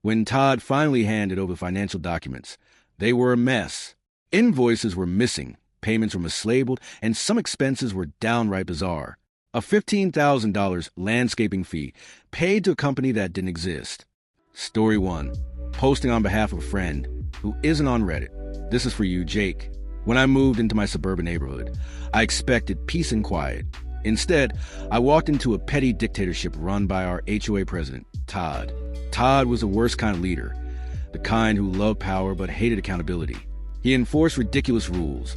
When Todd finally handed over the financial documents, they were a mess. Invoices were missing, payments were mislabeled, and some expenses were downright bizarre. A $15,000 landscaping fee paid to a company that didn't exist. Story 1. Posting on behalf of a friend who isn't on Reddit. This is for you, Jake. When I moved into my suburban neighborhood, I expected peace and quiet. Instead, I walked into a petty dictatorship run by our HOA president, Todd. Todd was the worst kind of leader, the kind who loved power but hated accountability. He enforced ridiculous rules,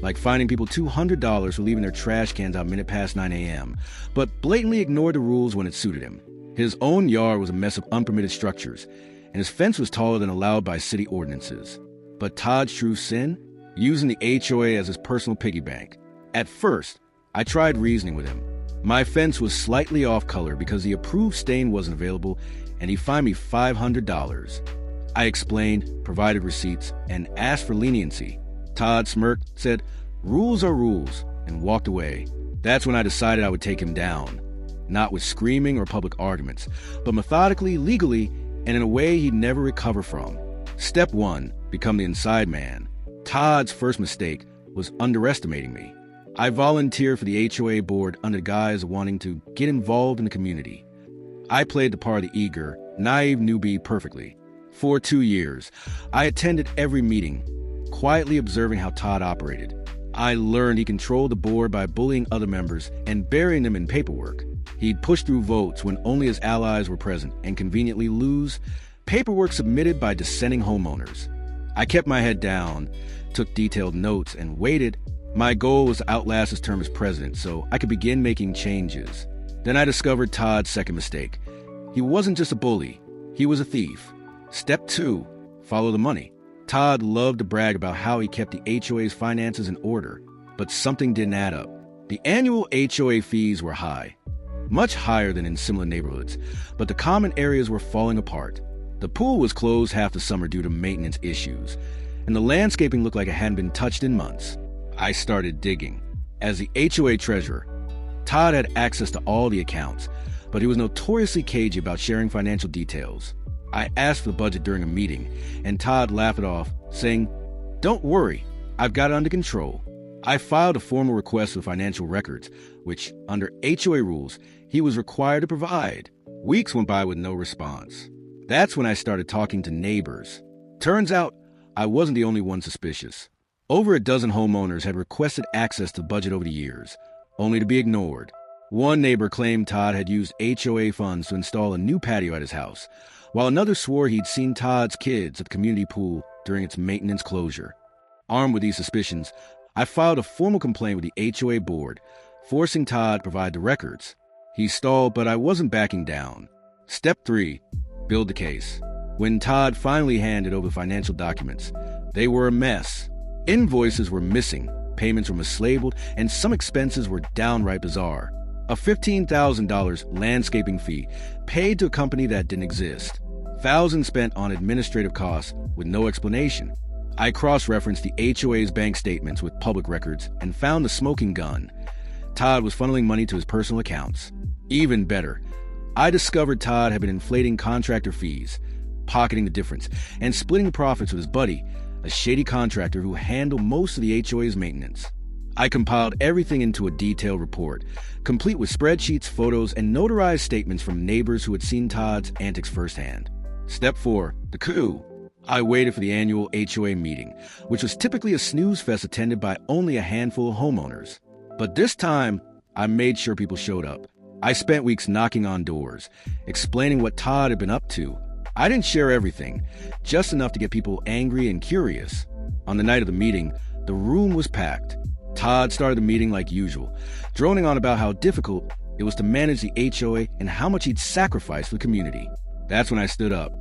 like fining people $200 for leaving their trash cans out minute past 9 a.m., but blatantly ignored the rules when it suited him. His own yard was a mess of unpermitted structures, and his fence was taller than allowed by city ordinances. But Todd's true sin? Using the HOA as his personal piggy bank. At first, I tried reasoning with him. My fence was slightly off color because the approved stain wasn't available, and he fined me $500. I explained, provided receipts, and asked for leniency. Todd smirked, said, "Rules are rules," and walked away. That's when I decided I would take him down. Not with screaming or public arguments, but methodically, legally, and in a way he'd never recover from. Step 1, become the inside man. Todd's first mistake was underestimating me. I volunteered for the HOA board under the guise of wanting to get involved in the community. I played the part of the eager, naive newbie perfectly. For 2 years, I attended every meeting, quietly observing how Todd operated. I learned he controlled the board by bullying other members and burying them in paperwork. He'd push through votes when only his allies were present and conveniently lose paperwork submitted by dissenting homeowners. I kept my head down, took detailed notes, and waited. My goal was to outlast his term as president so I could begin making changes. Then I discovered Todd's second mistake. He wasn't just a bully, he was a thief. Step 2, follow the money. Todd loved to brag about how he kept the HOA's finances in order, but something didn't add up. The annual HOA fees were high, much higher than in similar neighborhoods, but the common areas were falling apart. The pool was closed half the summer due to maintenance issues, and the landscaping looked like it hadn't been touched in months. I started digging. As the HOA treasurer, Todd had access to all the accounts, but he was notoriously cagey about sharing financial details. I asked for the budget during a meeting, and Todd laughed it off, saying, "Don't worry, I've got it under control." I filed a formal request for financial records, which, under HOA rules, he was required to provide. Weeks went by with no response. That's when I started talking to neighbors. Turns out, I wasn't the only one suspicious. Over a dozen homeowners had requested access to the budget over the years, only to be ignored. One neighbor claimed Todd had used HOA funds to install a new patio at his house, while another swore he'd seen Todd's kids at the community pool during its maintenance closure. Armed with these suspicions, I filed a formal complaint with the HOA board, forcing Todd to provide the records. He stalled, but I wasn't backing down. Step 3, build the case. When Todd finally handed over the financial documents, they were a mess. Invoices were missing, payments were mislabeled, and some expenses were downright bizarre. A $15,000 landscaping fee paid to a company that didn't exist. Thousands spent on administrative costs with no explanation. I cross-referenced the HOA's bank statements with public records and found the smoking gun. Todd was funneling money to his personal accounts. Even better, I discovered Todd had been inflating contractor fees, pocketing the difference, and splitting the profits with his buddy, a shady contractor who handled most of the HOA's maintenance. I compiled everything into a detailed report, complete with spreadsheets, photos, and notarized statements from neighbors who had seen Todd's antics firsthand. Step 4, the coup. I waited for the annual HOA meeting, which was typically a snooze fest attended by only a handful of homeowners. But this time, I made sure people showed up. I spent weeks knocking on doors, explaining what Todd had been up to. I didn't share everything, just enough to get people angry and curious. On the night of the meeting, the room was packed. Todd started the meeting like usual, droning on about how difficult it was to manage the HOA and how much he'd sacrificed for the community. That's when I stood up.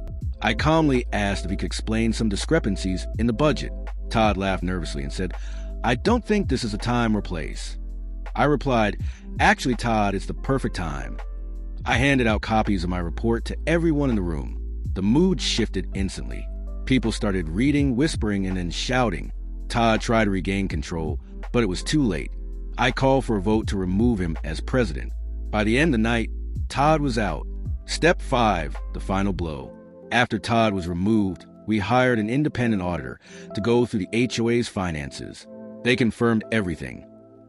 I calmly asked if he could explain some discrepancies in the budget. Todd laughed nervously and said, "I don't think this is the time or place." I replied, "Actually, Todd, it's the perfect time." I handed out copies of my report to everyone in the room. The mood shifted instantly. People started reading, whispering, and then shouting. Todd tried to regain control, but it was too late. I called for a vote to remove him as president. By the end of the night, Todd was out. Step 5, the final blow. After Todd was removed, we hired an independent auditor to go through the HOA's finances. They confirmed everything.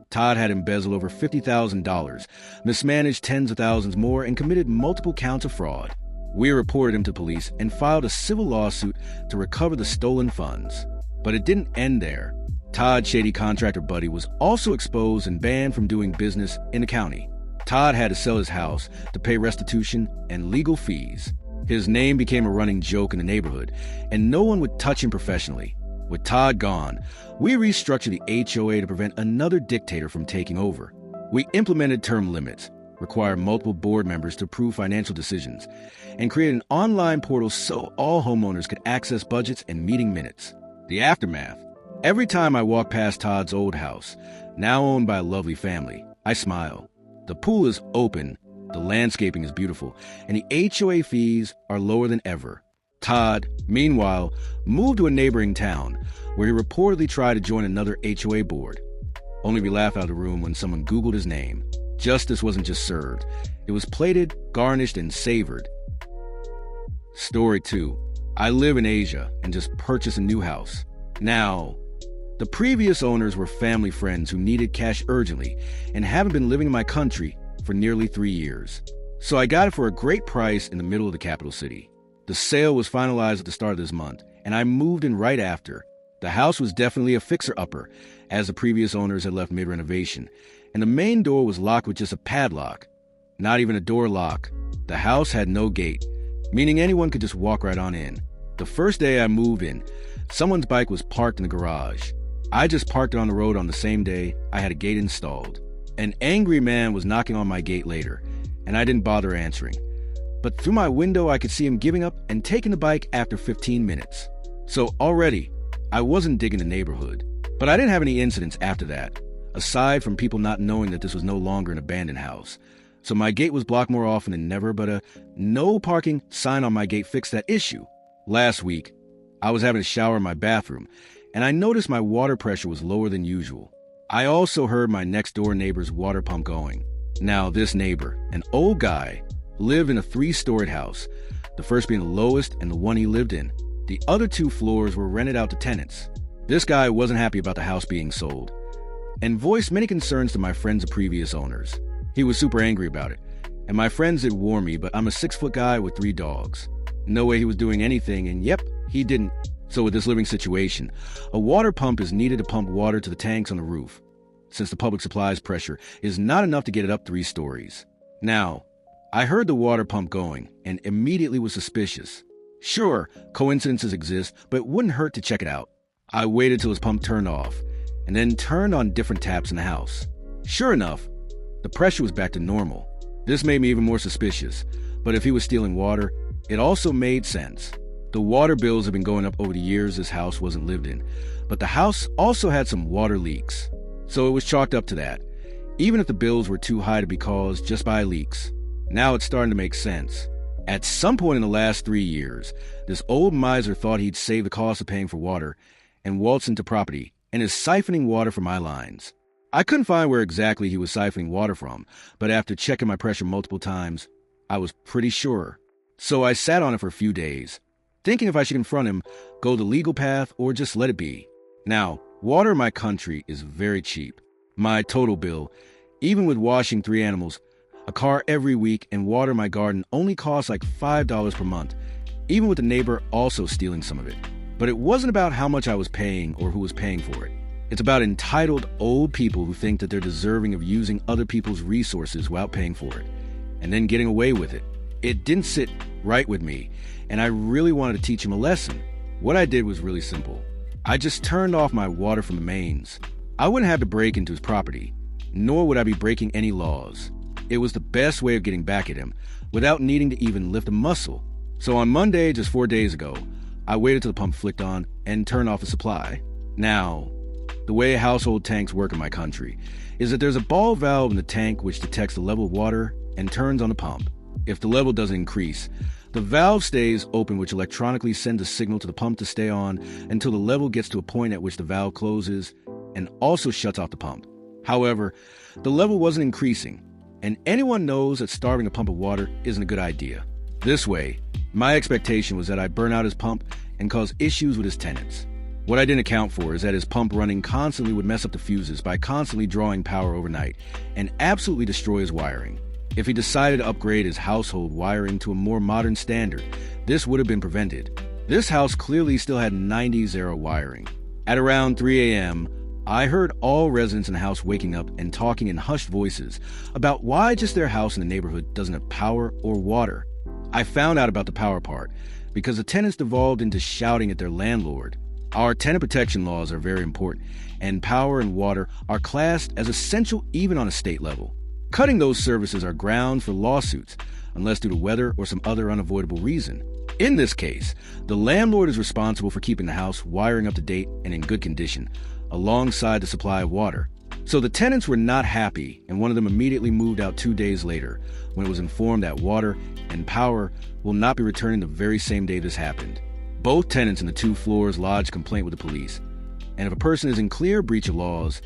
Todd had embezzled over $50,000, mismanaged tens of thousands more, and committed multiple counts of fraud. We reported him to police and filed a civil lawsuit to recover the stolen funds. But it didn't end there. Todd's shady contractor buddy was also exposed and banned from doing business in the county. Todd had to sell his house to pay restitution and legal fees. His name became a running joke in the neighborhood, and no one would touch him professionally. With Todd gone, we restructured the HOA to prevent another dictator from taking over. We implemented term limits, required multiple board members to approve financial decisions, and created an online portal so all homeowners could access budgets and meeting minutes. The aftermath. Every time I walk past Todd's old house, now owned by a lovely family, I smile. The pool is open, the landscaping is beautiful, and the HOA fees are lower than ever. Todd, meanwhile, moved to a neighboring town where he reportedly tried to join another HOA board. Only we laugh out of the room when someone Googled his name. Justice wasn't just served. It was plated, garnished, and savored. Story 2. I live in Asia and just purchased a new house. Now, the previous owners were family friends who needed cash urgently and haven't been living in my country for nearly 3 years. So I got it for a great price in the middle of the capital city. The sale was finalized at the start of this month, and I moved in right after. The house was definitely a fixer-upper, as the previous owners had left mid-renovation, and the main door was locked with just a padlock. Not even a door lock. The house had no gate, meaning anyone could just walk right on in. The first day I moved in, someone's bike was parked in the garage. I just parked it on the road on the same day I had a gate installed. An angry man was knocking on my gate later, and I didn't bother answering. But through my window, I could see him giving up and taking the bike after 15 minutes. So already, I wasn't digging the neighborhood. But I didn't have any incidents after that, aside from people not knowing that this was no longer an abandoned house. So my gate was blocked more often than never, but a no parking sign on my gate fixed that issue. Last week, I was having a shower in my bathroom, and I noticed my water pressure was lower than usual. I also heard my next-door neighbor's water pump going. Now, this neighbor, an old guy, lived in a 3-storied house, the first being the lowest and the one he lived in. The other 2 floors were rented out to tenants. This guy wasn't happy about the house being sold and voiced many concerns to my friends of previous owners. He was super angry about it, and my friends did warn me, but I'm a 6-foot guy with 3 dogs. No way he was doing anything, and yep, he didn't. So with this living situation, a water pump is needed to pump water to the tanks on the roof, since the public supplies pressure is not enough to get it up 3 stories. Now, I heard the water pump going and immediately was suspicious. Sure, coincidences exist, but it wouldn't hurt to check it out. I waited till his pump turned off, and then turned on different taps in the house. Sure enough, the pressure was back to normal. This made me even more suspicious, but if he was stealing water, it also made sense. The water bills have been going up over the years this house wasn't lived in, but the house also had some water leaks. So it was chalked up to that, even if the bills were too high to be caused just by leaks. Now it's starting to make sense. At some point in the last 3 years, this old miser thought he'd save the cost of paying for water and waltzed into property and is siphoning water from my lines. I couldn't find where exactly he was siphoning water from, but after checking my pressure multiple times, I was pretty sure. So I sat on it for a few days, thinking if I should confront him, go the legal path, or just let it be. Now, water in my country is very cheap. My total bill, even with washing 3 animals, a car every week, and water in my garden only costs like $5 per month, even with the neighbor also stealing some of it. But it wasn't about how much I was paying or who was paying for it. It's about entitled old people who think that they're deserving of using other people's resources without paying for it, and then getting away with it. It didn't sit right with me, and I really wanted to teach him a lesson. What I did was really simple. I just turned off my water from the mains. I wouldn't have to break into his property, nor would I be breaking any laws. It was the best way of getting back at him, without needing to even lift a muscle. So on Monday, just 4 days ago, I waited till the pump flicked on and turned off the supply. Now, the way household tanks work in my country is that there's a ball valve in the tank which detects the level of water and turns on the pump. If the level doesn't increase, the valve stays open, which electronically sends a signal to the pump to stay on until the level gets to a point at which the valve closes and also shuts off the pump. However, the level wasn't increasing, and anyone knows that starving a pump of water isn't a good idea. This way, My expectation was that I'd burn out his pump and cause issues with his tenants. What I didn't account for is that his pump running constantly would mess up the fuses by constantly drawing power overnight and absolutely destroy his wiring. If he decided to upgrade his household wiring to a more modern standard, this would have been prevented. This house clearly still had 90s era wiring. At around 3 a.m., I heard all residents in the house waking up and talking in hushed voices about why just their house in the neighborhood doesn't have power or water. I found out about the power part because the tenants devolved into shouting at their landlord. Our tenant protection laws are very important, and power and water are classed as essential even on a state level. Cutting those services are grounds for lawsuits, unless due to weather or some other unavoidable reason. In this case, the landlord is responsible for keeping the house wiring up to date and in good condition, alongside the supply of water. So the tenants were not happy, and one of them immediately moved out 2 days later, when it was informed that water and power will not be returning the very same day this happened. Both tenants in the 2 floors lodged complaint with the police, and if a person is in clear breach of laws,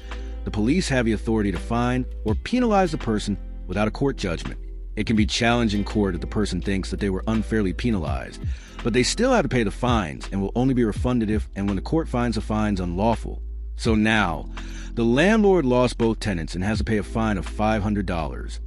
the police have the authority to fine or penalize the person without a court judgment. It can be challenged in court if the person thinks that they were unfairly penalized, but they still have to pay the fines and will only be refunded if and when the court finds the fines unlawful. So now, the landlord lost both tenants and has to pay a fine of $500,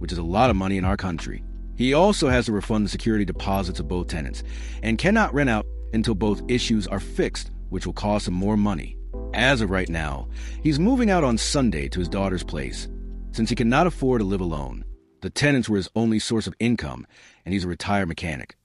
which is a lot of money in our country. He also has to refund the security deposits of both tenants and cannot rent out until both issues are fixed, which will cost him more money. As of right now, he's moving out on Sunday to his daughter's place, since he cannot afford to live alone. The tenants were his only source of income, and he's a retired mechanic,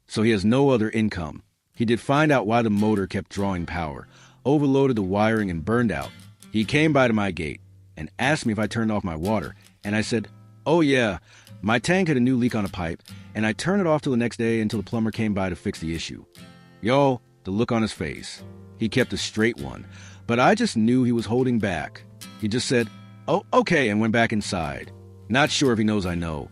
so he has no other income. He did find out why the motor kept drawing power, overloaded the wiring, and burned out. He came by to my gate and asked me if I turned off my water, and I said, "Oh yeah, my tank had a new leak on a pipe, and I turned it off till the next day until the plumber came by to fix the issue." Yo, the look on his face. He kept a straight one, but I just knew he was holding back. He just said, "Oh, okay," and went back inside. Not sure if he knows I know,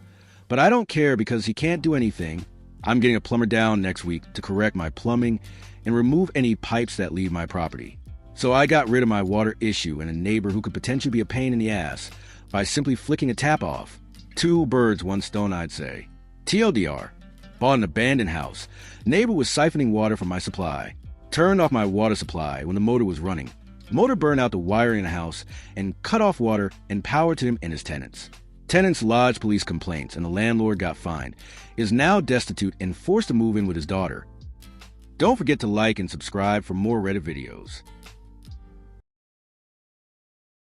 but I don't care because he can't do anything. I'm getting a plumber down next week to correct my plumbing and remove any pipes that leave my property. So I got rid of my water issue and a neighbor who could potentially be a pain in the ass by simply flicking a tap off. 2 birds, 1 stone, I'd say. TLDR, bought an abandoned house. Neighbor was siphoning water from my supply. Turned off my water supply when the motor was running. Motor burned out the wiring in the house and cut off water and power to him and his tenants. Tenants lodged police complaints and the landlord got fined, is now destitute and forced to move in with his daughter. Don't forget to like and subscribe for more Reddit videos.